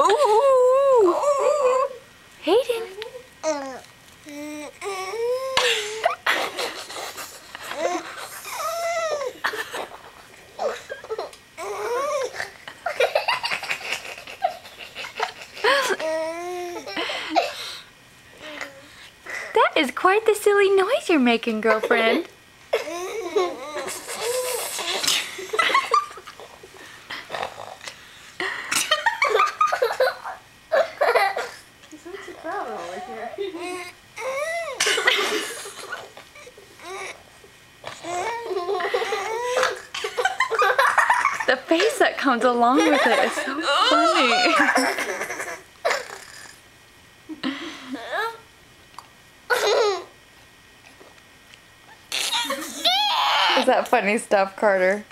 Oh, Hayden. That is quite the silly noise you're making, girlfriend. The face that comes along with it is so funny. Is that funny stuff, Carter?